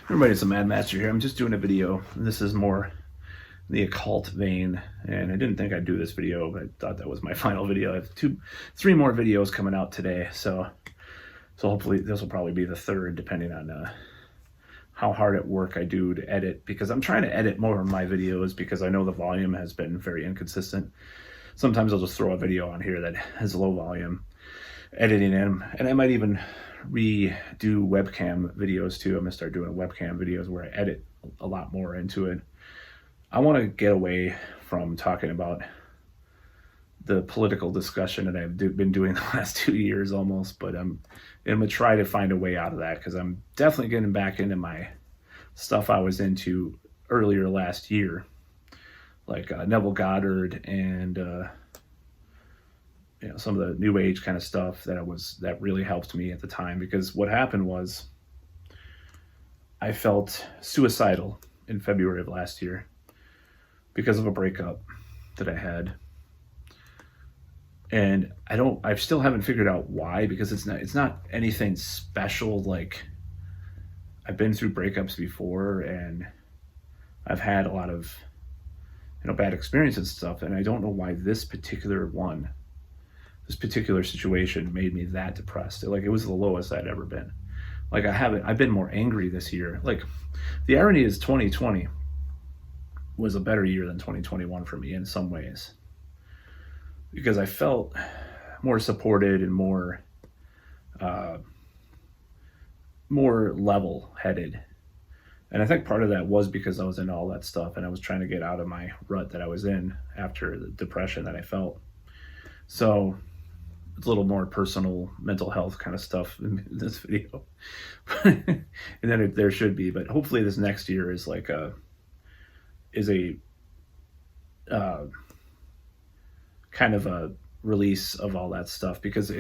Everybody, it's a Mad Master here. I'm just doing a video. This is more the occult vein, and I didn't think I'd do this video, but I thought that was my final video. I have three more videos coming out today, so hopefully this will probably be the third, depending on how hard at work I do to edit, because I'm trying to edit more of my videos because I know the volume has been very inconsistent. Sometimes I'll just throw a video on here that has low volume, editing them, and I might even redo webcam videos too. I'm gonna start doing webcam videos where I edit a lot more into it. I want to get away from talking about the political discussion that I've been doing the last 2 years almost, but I'm gonna try to find a way out of that, because I'm definitely getting back into my stuff I was into earlier last year, like Neville Goddard and some of the new age kind of stuff that really helped me at the time. Because what happened was I felt suicidal in February of last year because of a breakup that I had, and I still haven't figured out why, because it's not anything special. Like, I've been through breakups before, and I've had a lot of bad experiences and stuff, and I don't know why this particular situation made me that depressed. Like, it was the lowest I'd ever been. Like, I've been more angry this year. Like, the irony is 2020 was a better year than 2021 for me in some ways, because I felt more supported and more level-headed. And I think part of that was because I was in all that stuff, and I was trying to get out of my rut that I was in after the depression that I felt. So it's a little more personal mental health kind of stuff in this video. And then there should be, but hopefully this next year is like a kind of a release of all that stuff, because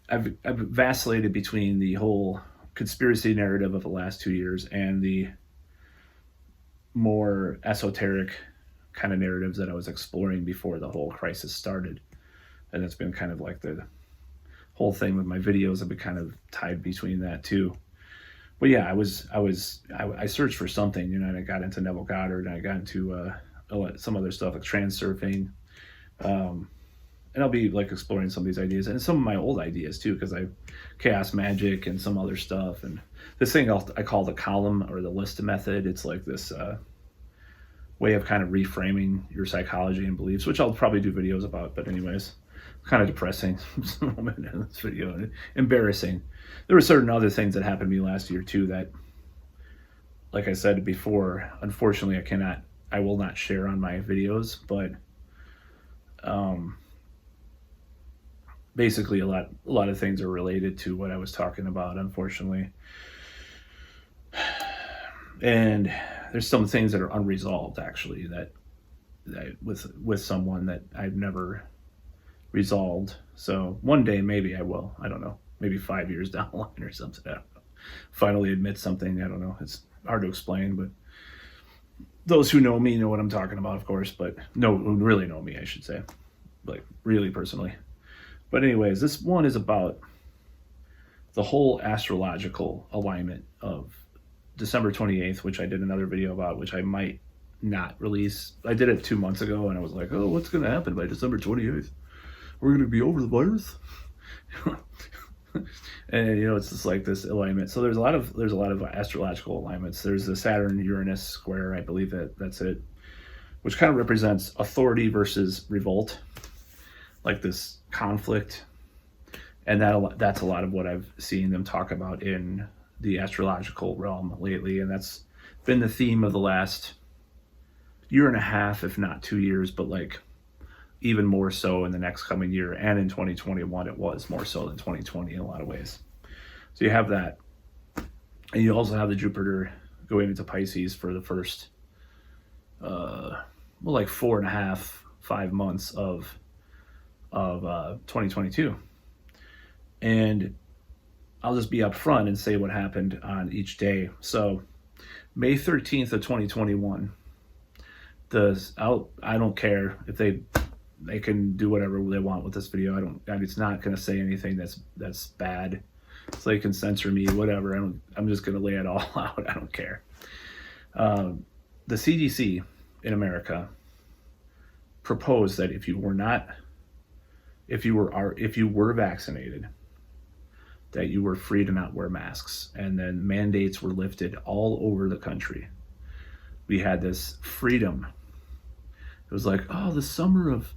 I've vacillated between the whole conspiracy narrative of the last 2 years and the more esoteric kind of narratives that I was exploring before the whole crisis started. And it's been kind of like the whole thing with my videos have been kind of tied between that too. But yeah, I searched for something, and I got into Neville Goddard, and I got into some other stuff like transurfing. And I'll be like exploring some of these ideas and some of my old ideas too, because I chaos magic and some other stuff. And this thing I call the column or the list method. It's like this way of kind of reframing your psychology and beliefs, which I'll probably do videos about. But anyways, kind of depressing moment in this video, embarrassing. There were certain other things that happened to me last year too that, like I said before, unfortunately I will not share on my videos. But basically a lot of things are related to what I was talking about, unfortunately. And there's some things that are unresolved, actually, that with someone that I've never resolved. So one day maybe I will. I don't know. Maybe 5 years down the line or something. I don't know. Finally admit something. I don't know. It's hard to explain, but those who know me know what I'm talking about, of course. But who really know me, I should say, like really personally. But anyways, this one is about the whole astrological alignment of December 28th, which I did another video about, which I might not release. I did it 2 months ago, and I was like, oh, what's going to happen by December 28th? We're going to be over the virus? And it's just like this alignment. So there's a lot of astrological alignments. There's the Saturn-Uranus square, I believe that's it, which kind of represents authority versus revolt, like this conflict. And that's a lot of what I've seen them talk about in the astrological realm lately, and that's been the theme of the last year and a half, if not 2 years, but like even more so in the next coming year. And in 2021 it was more so than 2020 in a lot of ways. So you have that, and you also have the Jupiter going into Pisces for the first like 4.5-5 months of 2022. And I'll just be upfront and say what happened on each day. So May 13th of 2021, I don't care if they can do whatever they want with this video. It's not going to say anything that's bad. So they can censor me, whatever. I'm just going to lay it all out. I don't care. The CDC in America proposed that if you were vaccinated, that you were free to not wear masks, and then mandates were lifted all over the country. We had this freedom. It was like, oh, the summer of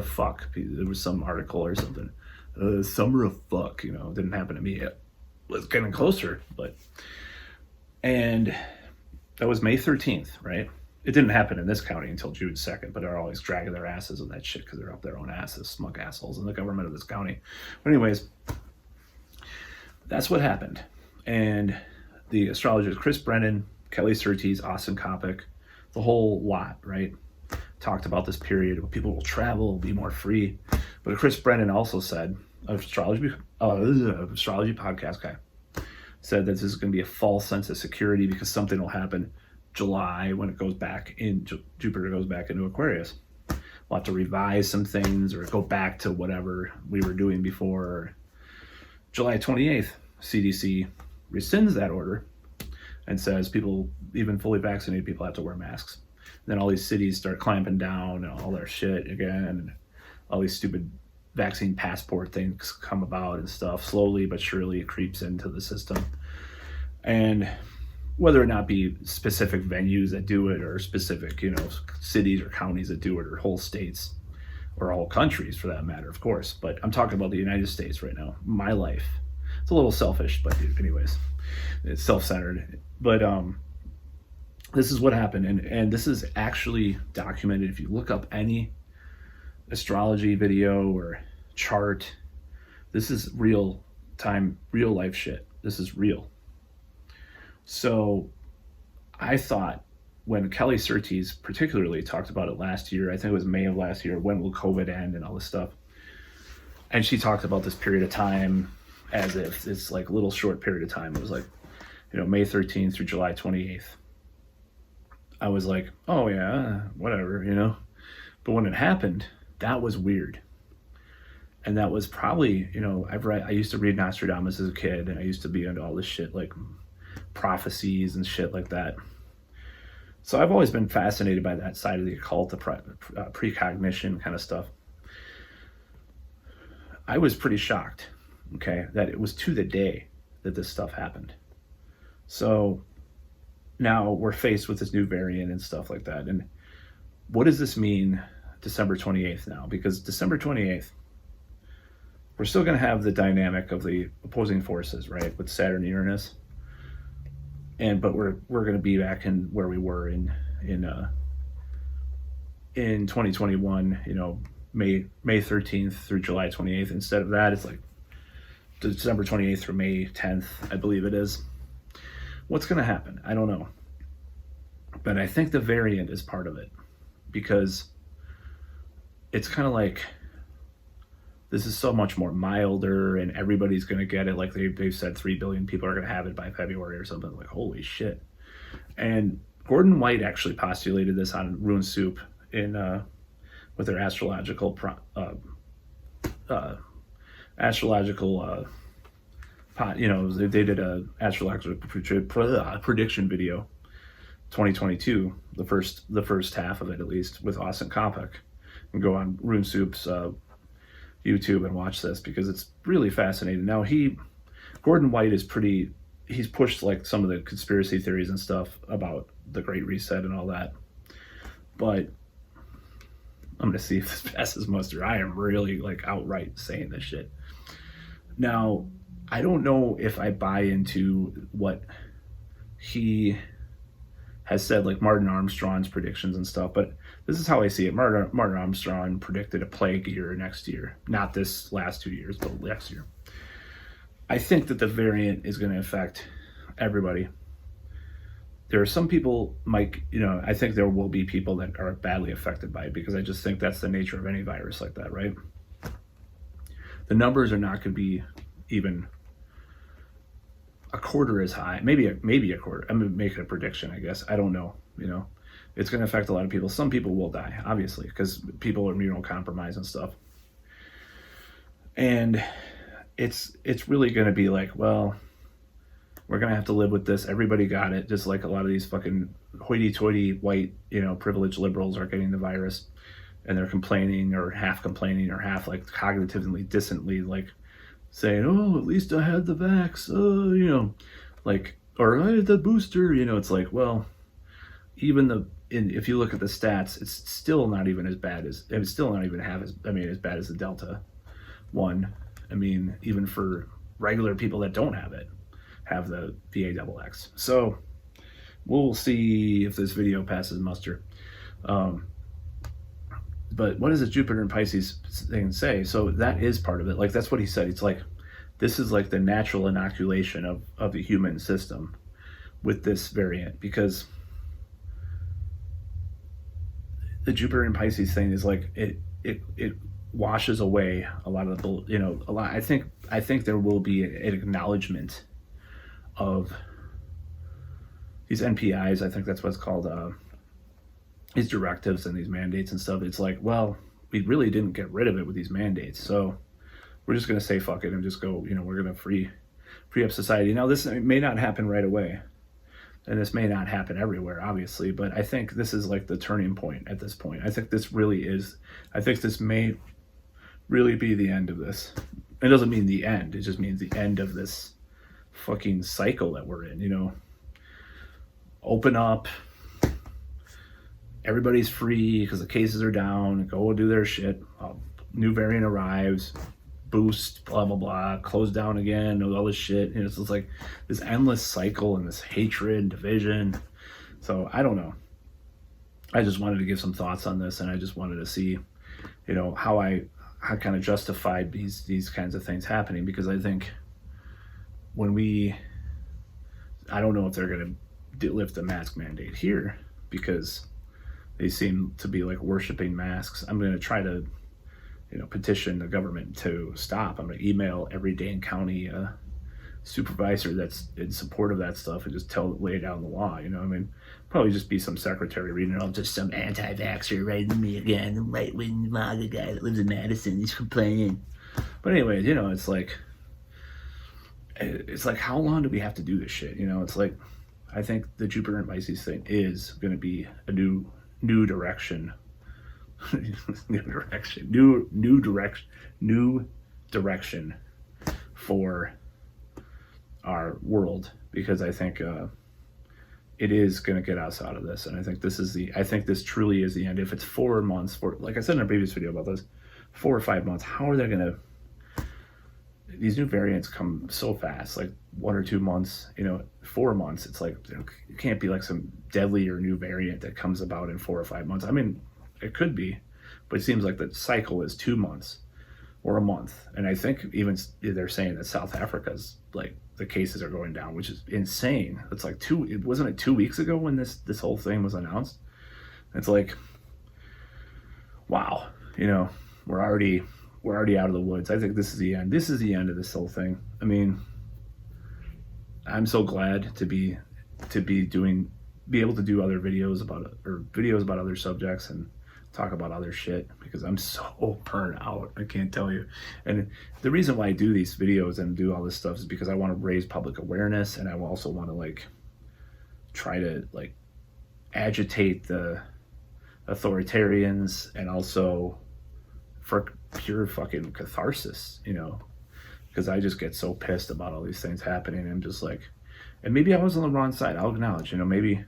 fuck. There was some article or something. Summer of fuck, you know, didn't happen to me yet. It was getting closer, and that was May 13th, right? It didn't happen in this county until June 2nd, but they're always dragging their asses with that shit because they're up their own asses, smug assholes in the government of this county. But anyways, that's what happened. And the astrologers, Chris Brennan, Kelly Surtees, Austin Coppock, the whole lot, right, talked about this period where people will travel, be more free. But Chris Brennan also said, astrology podcast guy, said that this is going to be a false sense of security because something will happen July when it goes back in, Jupiter goes back into Aquarius. We'll have to revise some things or go back to whatever we were doing before. July 28th, CDC rescinds that order and says people, even fully vaccinated people, have to wear masks. Then all these cities start clamping down and all their shit again, and all these stupid vaccine passport things come about and stuff. Slowly but surely it creeps into the system. And whether or not be specific venues that do it or specific, you know, cities or counties that do it or whole states or whole countries for that matter, of course. But I'm talking about the United States right now, my life. It's a little selfish, but anyways, it's self-centered. But this is what happened. And this is actually documented. If you look up any astrology video or chart, this is real time, real life shit. This is real. So I thought when Kelly Surtees particularly talked about it last year, I think it was May of last year, when will COVID end and all this stuff. And she talked about this period of time as if it's like a little short period of time. It was like, you know, May 13th through July 28th. I was like, oh yeah, whatever, you know. But when it happened, that was weird. And that was probably, you know, I used to read Nostradamus as a kid, and I used to be into all this shit, like prophecies and shit like that. So I've always been fascinated by that side of the occult, the precognition kind of stuff. I was pretty shocked, okay, that it was to the day that this stuff happened. So now we're faced with this new variant and stuff like that. And what does this mean December 28th now? Because December 28th, we're still going to have the dynamic of the opposing forces, right, with Saturn and Uranus. But we're going to be back in where we were in 2021, you know, May 13th through July 28th. Instead of that, it's like December 28th through May 10th, I believe it is. What's going to happen? I don't know. But I think the variant is part of it, because it's kind of like this is so much more milder and everybody's going to get it. Like they've said 3 billion people are going to have it by February or something. Like, holy shit. And Gordon White actually postulated this on Rune Soup with their astrological you know, they did a astrological prediction video 2022, the first half of it at least, with Austin Coppock. And go on Rune Soup's YouTube and watch this, because it's really fascinating. Now Gordon White he's pushed like some of the conspiracy theories and stuff about the Great Reset and all that, but I'm gonna see if this passes muster. I am really like outright saying this shit. Now, I don't know if I buy into what he has said, like Martin Armstrong's predictions and stuff, but this is how I see it. Martin Armstrong predicted a plague year next year. Not this last 2 years, but next year. I think that the variant is going to affect everybody. There are some people, Mike, you know, I think there will be people that are badly affected by it, because I just think that's the nature of any virus like that, right? The numbers are not going to be even a quarter as high, maybe a quarter. I'm making a prediction, I guess. I don't know, you know. It's going to affect a lot of people. Some people will die, obviously, because people are immunocompromised and stuff. And it's really going to be like, well, we're going to have to live with this. Everybody got it. Just like a lot of these fucking hoity-toity white, privileged liberals are getting the virus, and they're complaining or half like cognitively dissently, like saying, oh, at least I had the vax, like, or I had the booster, it's like, well, even if you look at the stats, it's still not even as bad as, it's still not even half as, as bad as the Delta one. Even for regular people that don't have it, have the VA-XX. So we'll see if this video passes muster. But what does the Jupiter and Pisces thing say? So that is part of it. Like, that's what he said. It's like, this is like the natural inoculation of the human system with this variant, because the Jupiter and Pisces thing is like, it washes away a lot of the, I think there will be an acknowledgement of these NPIs. I think that's what it's called, these directives and these mandates and stuff. It's like, well, we really didn't get rid of it with these mandates, so we're just going to say fuck it and just go, we're going to free up society. Now, this may not happen right away, and this may not happen everywhere, obviously, but I think this is like the turning point at this point. I think this may really be the end of this. It doesn't mean the end, it just means the end of this fucking cycle that we're in, Open up, everybody's free because the cases are down, go do their shit, new variant arrives, boost, blah blah blah, close down again, all this shit. It's just like this endless cycle and this hatred, division. So I don't know, I just wanted to give some thoughts on this, and I just wanted to see how I kind of justified these kinds of things happening, because I think I don't know if they're going to lift the mask mandate here, because they seem to be like worshiping masks. I'm going to try to, petition the government to stop. I'm going to email every Dane County supervisor that's in support of that stuff and just lay down the law. Probably just be some secretary reading it all, just some anti-vaxxer writing me again, the right-wing MAGA guy that lives in Madison, he's complaining. But anyways, it's like, how long do we have to do this shit? It's like, I think the Jupiter and Pisces thing is going to be a new direction. new direction for our world, because I think it is going to get us out of this, and I think this truly is the end. If it's 4 months, like I said in a previous video about this, 4 or 5 months, how are they going to? These new variants come so fast, like 1 or 2 months, 4 months. It's like, it can't be like some deadly or new variant that comes about in 4 or 5 months. It could be, but it seems like the cycle is 2 months or a month. And I think even they're saying that South Africa's, like, the cases are going down, which is insane. It's like wasn't it 2 weeks ago when this whole thing was announced? It's like, wow, we're already out of the woods. I think this is the end. This is the end of this whole thing. I'm so glad to be able to do other videos about other subjects and talk about other shit, because I'm so burnt out, I can't tell you. And the reason why I do these videos and do all this stuff is because I want to raise public awareness, and I also want to try to agitate the authoritarians, and also for pure fucking catharsis, because I just get so pissed about all these things happening. I'm just like, and maybe I was on the wrong side, I'll acknowledge, maybe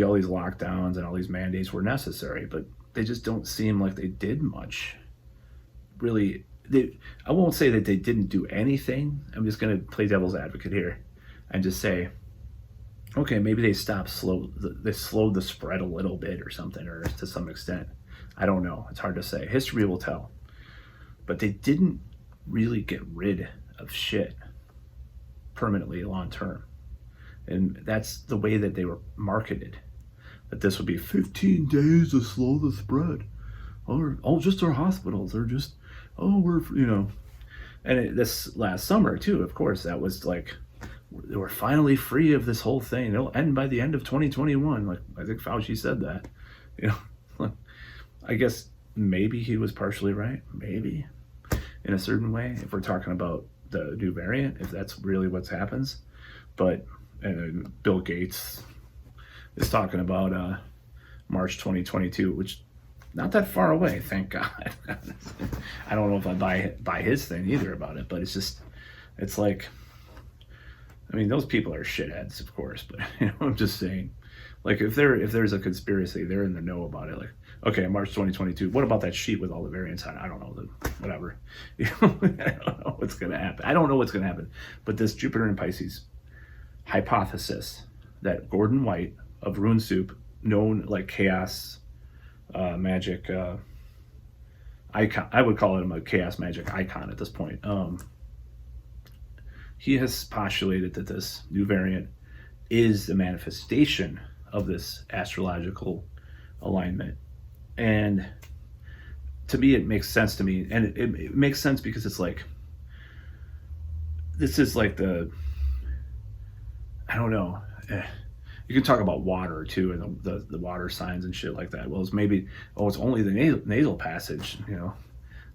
all these lockdowns and all these mandates were necessary, but they just don't seem like they did much. Really, I won't say that they didn't do anything. I'm just going to play devil's advocate here and just say, okay, maybe they slowed the spread a little bit or something, or to some extent. I don't know. It's hard to say. History will tell. But they didn't really get rid of shit permanently long term. And that's the way that they were marketed. That this would be 15 days to slow the spread. Or just our hospitals. Or just, we're. And this last summer, too, of course, that was like, they were finally free of this whole thing. It'll end by the end of 2021. Like, I think Fauci said that. I guess maybe he was partially right. Maybe. in a certain way if we're talking about the new variant, if that's really what happens. But Bill Gates is talking about March 2022, which not that far away, thank God. I don't know if I buy his thing either about it, but it's like, I mean, those people are shitheads, of course, but I'm just saying, like, if there's a conspiracy, they're in the know about it. Like, okay, March 2022. What about that sheet with all the variants on it? I don't know. Whatever. I don't know what's gonna happen. I don't know what's gonna happen. But this Jupiter and Pisces hypothesis that Gordon White of Rune Soup, known like chaos magic icon, I would call him a chaos magic icon at this point. He has postulated that this new variant is the manifestation of this astrological alignment. And to me, it makes sense to me. And it makes sense because it's like, this is like I don't know. You can talk about water too, and the water signs and shit like that. Well, it's only the nasal passage,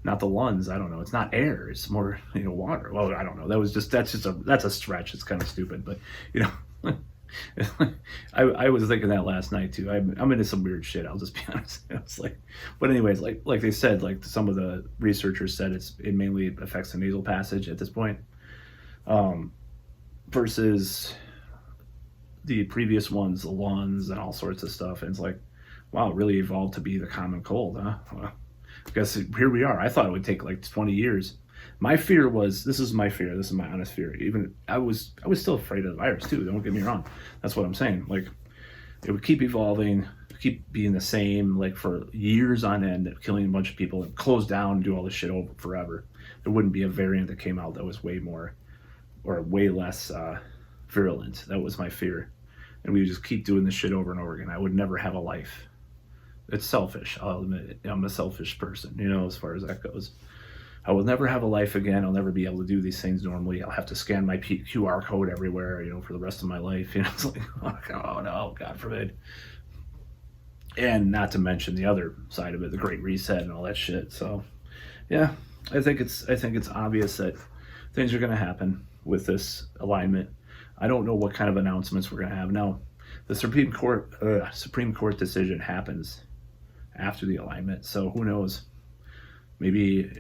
not the lungs. I don't know. It's not air. It's more, water. Well, I don't know. That's a stretch. It's kind of stupid, but I was thinking that last night too. I'm into some weird shit. I'll just be honest. It's like, but anyways, like they said, like some of the researchers said, it mainly affects the nasal passage at this point, versus the previous ones, the lungs and all sorts of stuff. And it's like, wow, it really evolved to be the common cold, huh? Well, I guess here we are. I thought it would take like 20 years. My fear was, this is my fear, this is my honest fear. Even I was still afraid of the virus too, don't get me wrong. That's what I'm saying. Like, it would keep evolving, keep being the same, like for years on end, killing a bunch of people and close down and do all this shit over forever. There wouldn't be a variant that came out that was way more or way less virulent. That was my fear. And we would just keep doing this shit over and over again. I would never have a life. It's selfish, I'll admit it. I'm a selfish person, as far as that goes. I will never have a life again. I'll never be able to do these things normally. I'll have to scan my QR code everywhere, for the rest of my life. It's like, oh no, God forbid. And not to mention the other side of it, the Great Reset and all that shit. So, yeah, I think it's obvious that things are going to happen with this alignment. I don't know what kind of announcements we're going to have. Now, the Supreme Court decision happens after the alignment, so who knows? Maybe,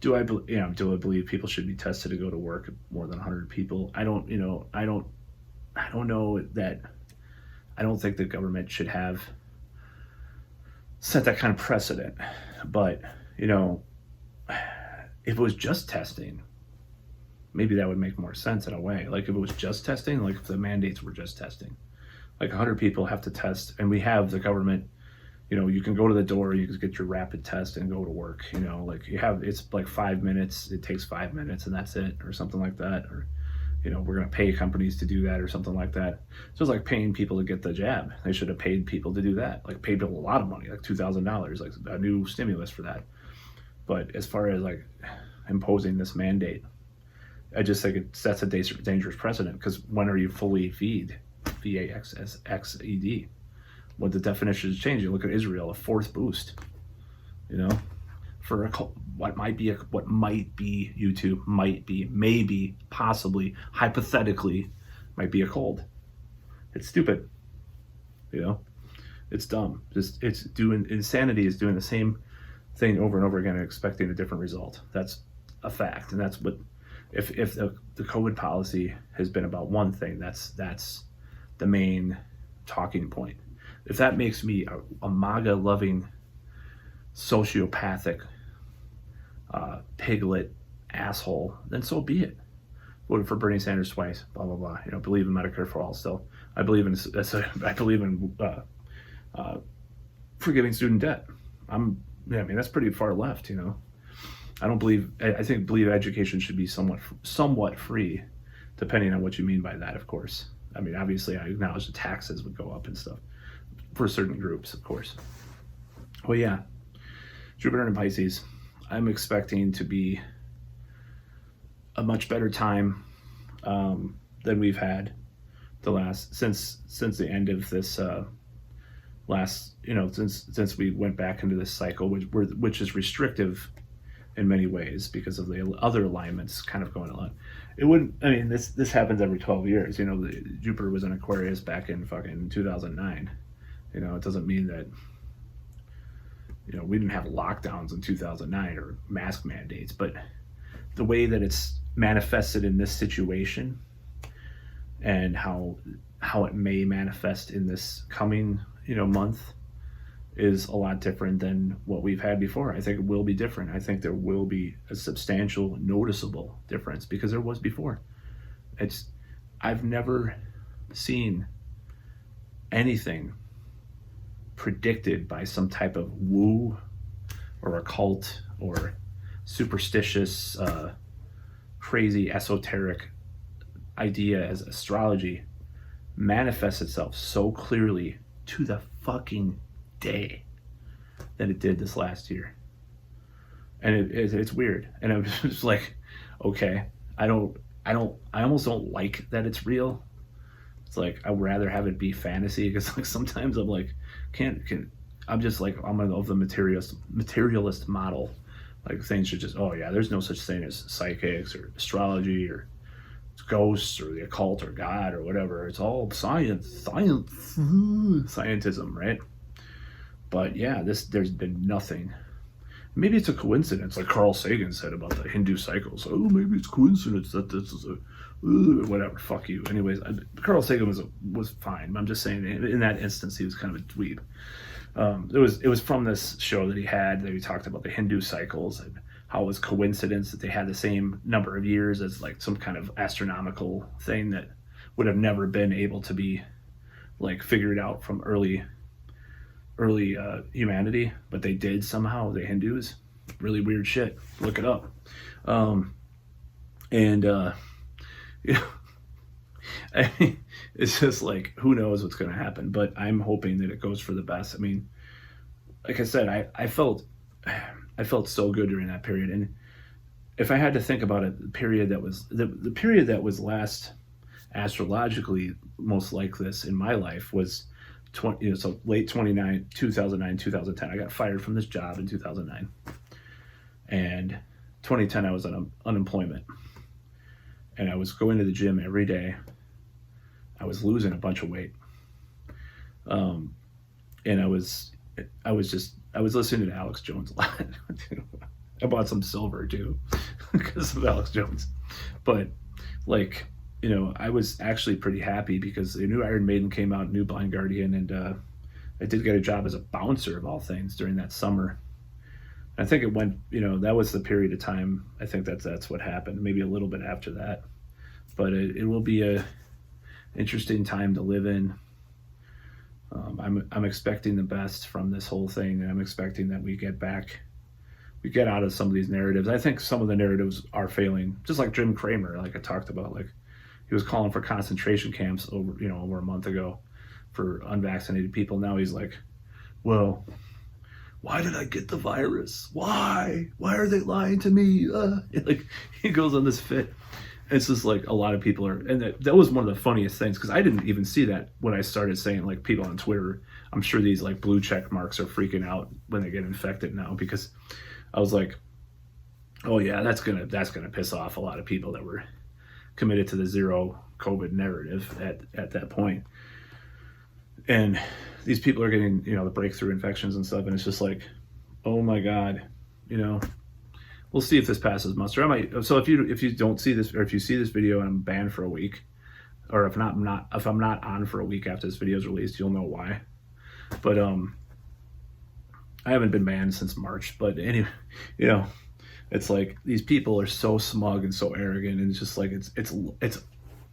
do I believe people should be tested to go to work? More than 100 people. I don't know that. I don't think the government should have set that kind of precedent. But if it was just testing, maybe that would make more sense in a way. Like if it was just testing, like if the mandates were just testing, like 100 people have to test, and we have the government, you can go to the door, you can get your rapid test and go to work, like it's like 5 minutes, it takes 5 minutes and that's it, or something like that. Or, we're going to pay companies to do that or something like that. So it's like paying people to get the jab. They should have paid people to do that, like paid people a lot of money, like $2,000, like a new stimulus for that. But as far as like imposing this mandate, I just think it sets a dangerous precedent, because when are you fully VED? VAXXED. What the definition is changing. Look at Israel, a fourth boost. For what might be YouTube, might be, maybe, possibly, hypothetically, might be a cold. It's stupid. It's dumb. Insanity is doing the same thing over and over again and expecting a different result. That's a fact, and that's what. If the COVID policy has been about one thing, that's the main talking point. If that makes me a MAGA-loving, sociopathic, piglet asshole, then so be it. Voted for Bernie Sanders twice, blah, blah, blah. Believe in Medicare for all still. I believe in forgiving student debt. That's pretty far left, I believe education should be somewhat free, depending on what you mean by that, of course. Obviously, I acknowledge the taxes would go up and stuff for certain groups, of course. Well, yeah, Jupiter and Pisces, I'm expecting to be a much better time than we've had since the end of this since we went back into this cycle, which is restrictive in many ways because of the other alignments kind of going on. It wouldn't, I mean, this happens every 12 years. You know, Jupiter was in Aquarius back in fucking 2009. You know, it doesn't mean that, you know, we didn't have lockdowns in 2009 or mask mandates, but the way that it's manifested in this situation and how it may manifest in this coming, you know, month is a lot different than what we've had before. I think it will be different. I think there will be a substantial, noticeable difference because there was before. I've never seen anything predicted by some type of woo or occult or superstitious, crazy, esoteric idea as astrology manifests itself so clearly to the fucking day that it did this last year. And it's weird. And I'm just like, okay, I almost don't like that it's real. It's like, I'd rather have it be fantasy because like sometimes I'm like, I'm just like, I'm of the materialist model. Like things should just, oh yeah, there's no such thing as psychics or astrology or ghosts or the occult or God or whatever. It's all scientism, right? But yeah, there's been nothing. Maybe it's a coincidence, like Carl Sagan said about the Hindu cycles. Oh, maybe it's coincidence that this is a whatever. Fuck you. Anyways, Carl Sagan was fine. I'm just saying, in that instance, he was kind of a dweeb. It was from this show that he talked about the Hindu cycles and how it was coincidence that they had the same number of years as like some kind of astronomical thing that would have never been able to be like figured out from early humanity, but they did somehow, the Hindus. Really weird shit. Look it up. You know, I mean, it's just like, who knows what's going to happen, but I'm hoping that it goes for the best. I mean, like I said, I felt so good during that period. And if I had to think about it, the period that was last astrologically most like this in my life was so late 2009, 2010. I got fired from this job in 2009. And 2010, I was on unemployment. And I was going to the gym every day. I was losing a bunch of weight. And I was listening to Alex Jones a lot. I bought some silver too because of Alex Jones. But like, you know, I was actually pretty happy because the new Iron Maiden came out, new Blind Guardian, and I did get a job as a bouncer of all things during that summer. I think it went, you know, that was the period of time. I think that's what happened, maybe a little bit after that. But it will be a interesting time to live in. I'm expecting the best from this whole thing, and I'm expecting that we get out of some of these narratives. I think some of the narratives are failing, just like Jim Cramer, like I talked about. Like he was calling for concentration camps over a month ago for unvaccinated people. Now he's like, well, why did I get the virus? Why are they lying to me? Like he goes on this fit. It's just like a lot of people are, and that was one of the funniest things because I didn't even see that when I started saying, like, people on Twitter, I'm sure these like blue check marks are freaking out when they get infected now, because I was like, oh yeah, that's gonna piss off a lot of people that were committed to the zero COVID narrative at that point. And these people are getting, the breakthrough infections and stuff, and it's just like, oh my God, we'll see if this passes muster. So if you don't see this, or if you see this video and I'm banned for a week, or if I'm not on for a week after this video is released, you'll know why. But I haven't been banned since March. But anyway, it's like these people are so smug and so arrogant, and it's just like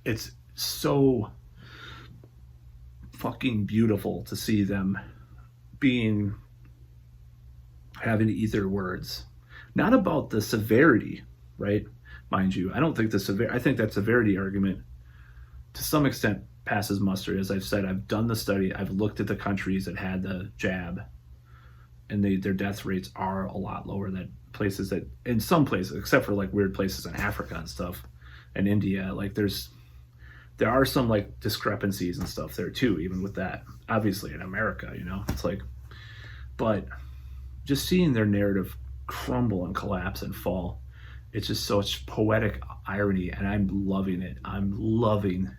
it's so fucking beautiful to see them having to eat their words. Not about the severity, right? Mind you, I don't think I think that severity argument to some extent passes muster. As I've said, I've done the study. I've looked at the countries that had the jab, and their death rates are a lot lower than places that, in some places, except for like weird places in Africa and stuff, and India, like there are some like discrepancies and stuff there too, even with that. Obviously in America, it's like, but just seeing their narrative crumble and collapse and fall. It's just such poetic irony, and I'm loving it. I'm loving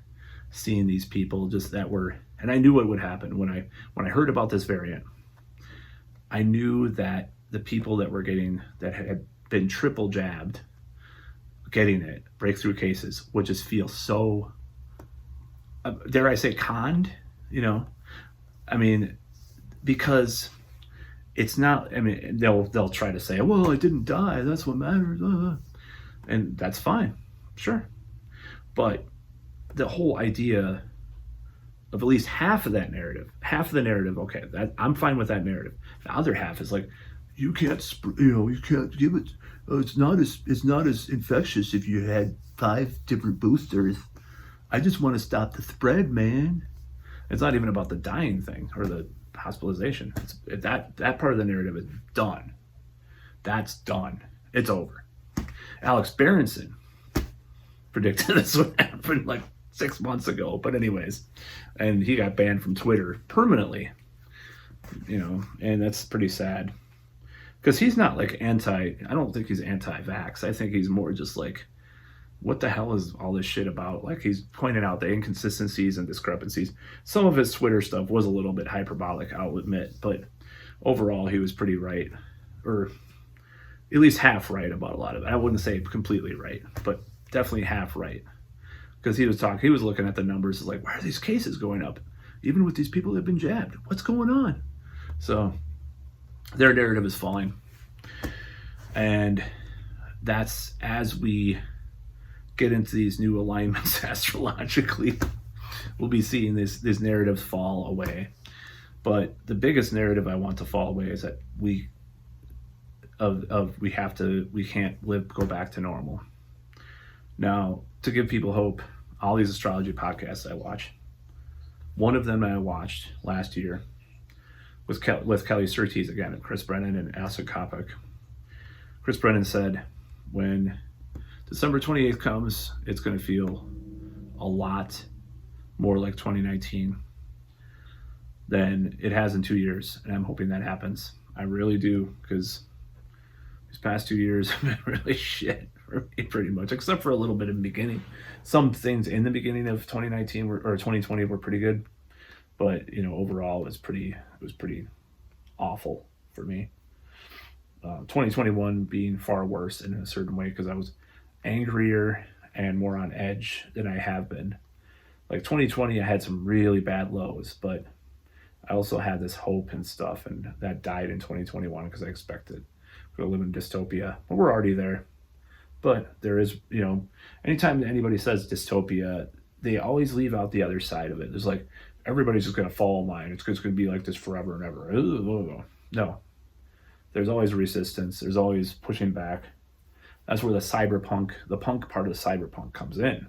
seeing these people just that were, and I knew what would happen when I heard about this variant. I knew that the people that had been triple jabbed, getting it, breakthrough cases, would just feel so, dare I say, conned, I mean, because it's not, I mean, they'll try to say, well, I didn't die, that's what matters, and that's fine, sure. But the whole idea of at least half of that narrative, okay, that I'm fine with that narrative. The other half is like, you can't give it. It's not as infectious if you had 5 different boosters. I just want to stop the spread, man. It's not even about the dying thing or the hospitalization. That part of the narrative is done. That's done. It's over. Alex Berenson predicted this would happen like 6 months ago, but anyways, and he got banned from Twitter permanently, and that's pretty sad because he's not like I don't think he's anti-vax. I think he's more just like, what the hell is all this shit about? Like, he's pointing out the inconsistencies and discrepancies. Some of his Twitter stuff was a little bit hyperbolic, I'll admit, but overall he was pretty right, or at least half right about a lot of it. I wouldn't say completely right, but definitely half right. Because he was looking at the numbers, like, why are these cases going up? Even with these people that have been jabbed, what's going on? So their narrative is falling. And that's, as we get into these new alignments astrologically, we'll be seeing this narrative fall away. But the biggest narrative I want to fall away is that we can't go back to normal. Now, to give people hope, all these astrology podcasts I watch, one of them I watched last year was with Kelly Surtees again, and Chris Brennan and Asa Kopic. Chris Brennan said, when December 28th comes, it's going to feel a lot more like 2019 than it has in 2 years, and I'm hoping that happens. I really do, because these past 2 years have been really shit for me, pretty much, except for a little bit in the beginning. Some things in the beginning of 2019 or 2020 were pretty good, but overall it was pretty awful for me. 2021 being far worse in a certain way, because I was angrier and more on edge than I have been. Like 2020, I had some really bad lows, but I also had this hope and stuff, and that died in 2021 because I expected we're going to live in dystopia. Well, we're already there. But there is, anytime anybody says dystopia, they always leave out the other side of it. There's like, everybody's just going to fall in line. It's going to be like this forever and ever. No. There's always resistance. There's always pushing back. That's where the punk part of the cyberpunk comes in.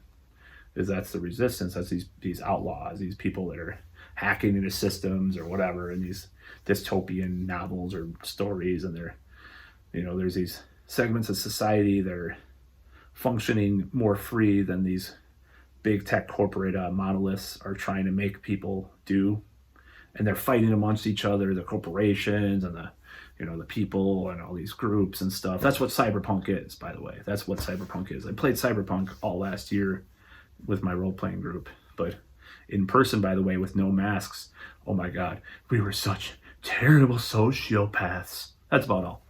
That's the resistance. That's these outlaws, these people that are hacking into systems or whatever, and these dystopian novels or stories, and there's these segments of society that are functioning more free than these big tech corporate monoliths are trying to make people do, and they're fighting amongst each other, the corporations and the people and all these groups and stuff. That's what cyberpunk is, by the way. That's what cyberpunk is. I played cyberpunk all last year with my role-playing group, but in person, by the way, with no masks. Oh my God, we were such terrible sociopaths. That's about all.